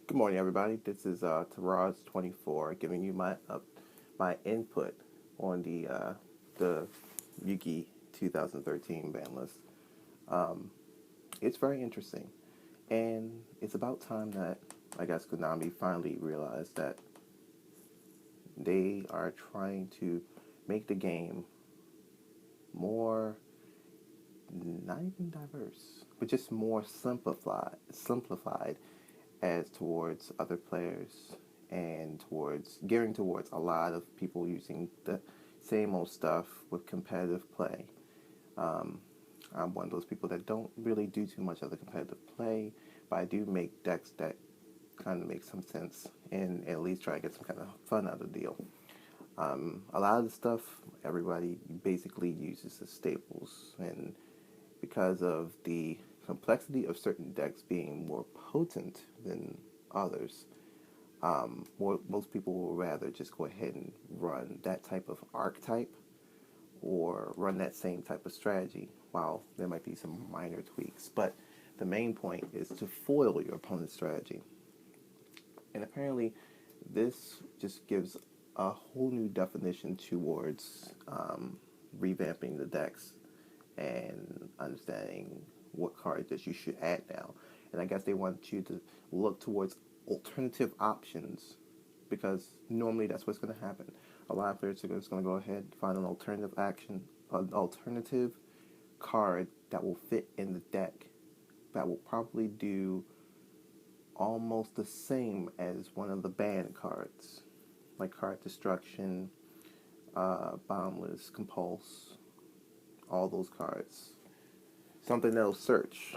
Good morning, everybody. This is Taraz24 giving you my input on the Yugi 2013 ban list. Um, it's very interesting, and it's about time that I guess Konami finally realized that they are trying to make the game more not even diverse, but just more simplified as towards other players and towards gearing towards a lot of people using the same old stuff with competitive play. Um, I'm one of those people that don't really do too much of the competitive play, but I do make decks that kind of make some sense and at least try to get some kind of fun out of the deal. A lot of the stuff everybody basically uses as staples, and because of the complexity of certain decks being more potent than others, most people will rather just go ahead and run that type of archetype or run that same type of strategy. While there might be some minor tweaks, but the main point is to foil your opponent's strategy. And apparently, this just gives a whole new definition towards revamping the decks and understanding what cards that you should add now. And I guess they want you to look towards alternative options because normally that's what's going to happen. A lot of players are just going to go ahead and find an alternative card that will fit in the deck that will probably do almost the same as one of the banned cards, like card destruction, boundless, compulse, all those cards. Something that'll search,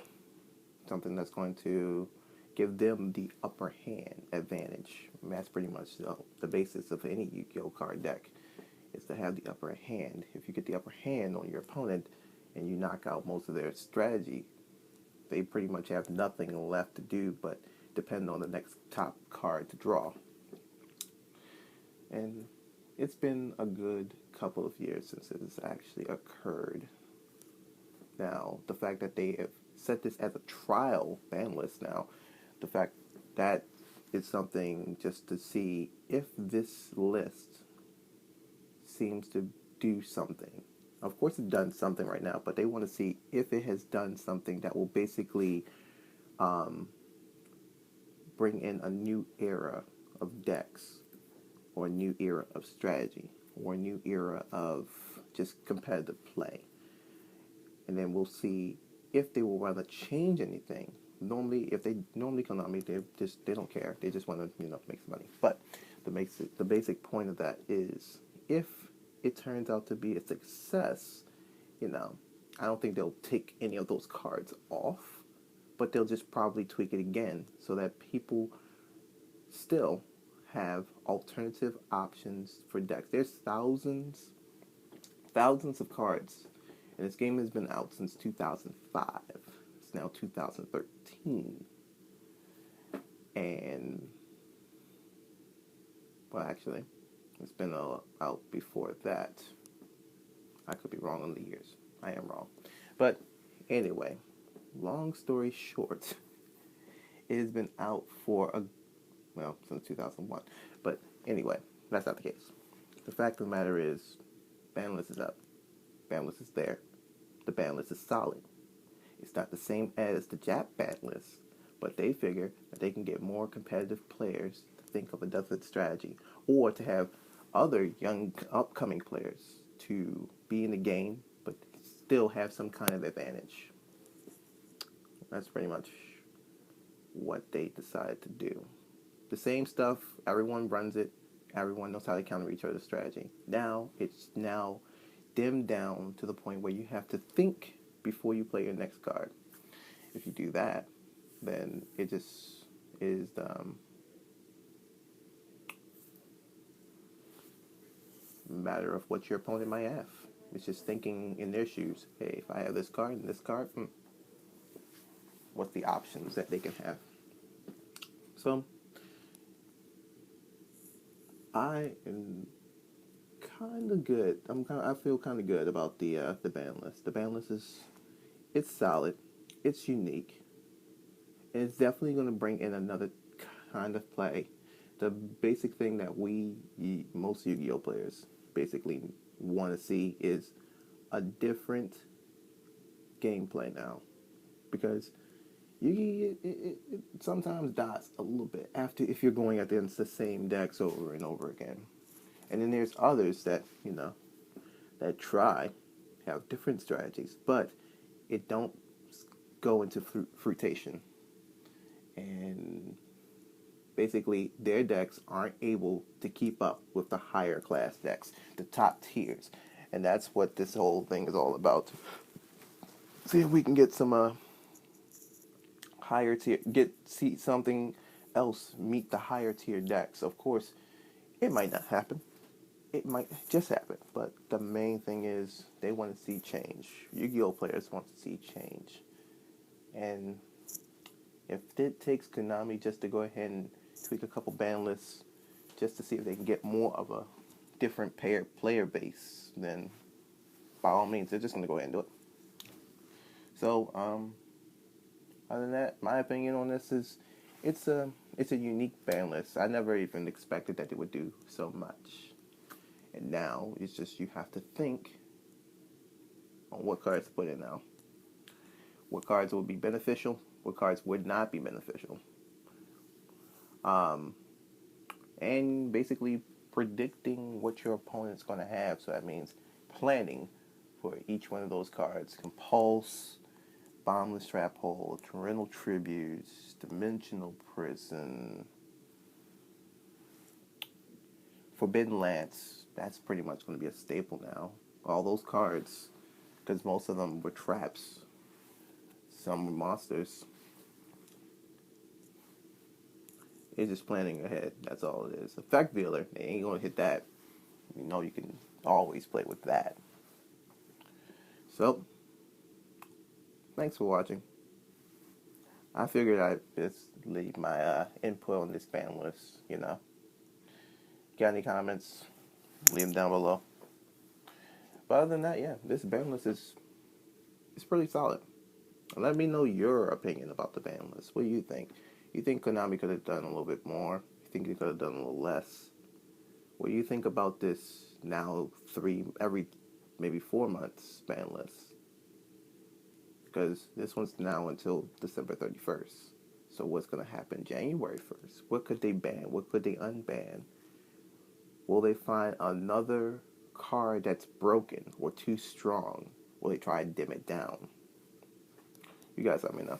something that's going to give them the upper hand advantage. And that's pretty much the basis of any Yu-Gi-Oh card deck, is to have the upper hand. If you get the upper hand on your opponent and you knock out most of their strategy, they pretty much have nothing left to do but depend on the next top card to draw. And it's been a good couple of years since it has actually occurred. Now, the fact that they have set this as a trial ban list now, the fact that it's something just to see if this list seems to do something. Of course, it's done something right now, but they want to see if it has done something that will basically um, bring in a new era of decks, or a new era of strategy, or a new era of just competitive play. And then we'll see if they will rather change anything. Normally Konami, they don't care. They just want to make some money. But the basic point of that is if it turns out to be a success, you know, I don't think they'll take any of those cards off, but they'll just probably tweak it again so that people still have alternative options for decks. There's thousands of cards, and this game has been out since 2005. It's now 2013, and well, actually, it's been out before that. I could be wrong on the years. I am wrong, but anyway, long story short, it has been out for since 2001. But anyway, that's not the case. The fact of the matter is, ban list is up. Ban list is there. The ban list is solid. It's not the same as the Jap ban list, but they figure that they can get more competitive players to think of a different strategy, or to have other young upcoming players to be in the game, but still have some kind of advantage. That's pretty much what they decided to do. The same stuff, everyone runs it, everyone knows how to counter each other's strategy. Now, it's dimmed down to the point where you have to think before you play your next card. If you do that, then it just is a matter of what your opponent might have. It's just thinking in their shoes. Hey, if I have this card and this card, what's the options that they can have? So, I am kind of good. I feel kind of good about the ban list. The ban list it's solid, it's unique, and it's definitely going to bring in another kind of play. The basic thing that most Yu-Gi-Oh players basically want to see is a different gameplay now, because Yu-Gi it sometimes dies a little bit after if you're going against the same decks over and over again. And then there's others that that try have different strategies, but it don't go into fruitation. And basically, their decks aren't able to keep up with the higher class decks, the top tiers. And that's what this whole thing is all about. See if we can get some higher tier, see something else meet the higher tier decks. Of course, it might not happen. It might just happen. But the main thing is they want to see change. Yu-Gi-Oh players want to see change. And if it takes Konami just to go ahead and tweak a couple ban lists just to see if they can get more of a different player base, then by all means, they're just going to go ahead and do it. So, other than that, my opinion on this is it's a unique ban list. I never even expected that it would do so much. And now it's just you have to think on what cards to put in now. What cards would be beneficial, what cards would not be beneficial. And basically predicting what your opponent's going to have. So that means planning for each one of those cards. Compulse, Bombless Trap Hole, Torrential Tributes, Dimensional Prison, Forbidden Lance. That's pretty much going to be a staple now. All those cards, because most of them were traps. Some were monsters. It's just planning ahead. That's all it is. Effect Dealer, they ain't going to hit that. You know you can always play with that. So, thanks for watching. I figured I'd just leave my input on this ban list, Got any comments? Leave them down below. But other than that, yeah, this ban list is pretty solid. Let me know your opinion about the ban list. What do you think? You think Konami could have done a little bit more? You think they could have done a little less? What do you think about this now every maybe 4 months ban list? Because this one's now until December 31st. So what's going to happen January 1st? What could they ban? What could they unban? Will they find another card that's broken or too strong? Will they try and dim it down? You guys let me know.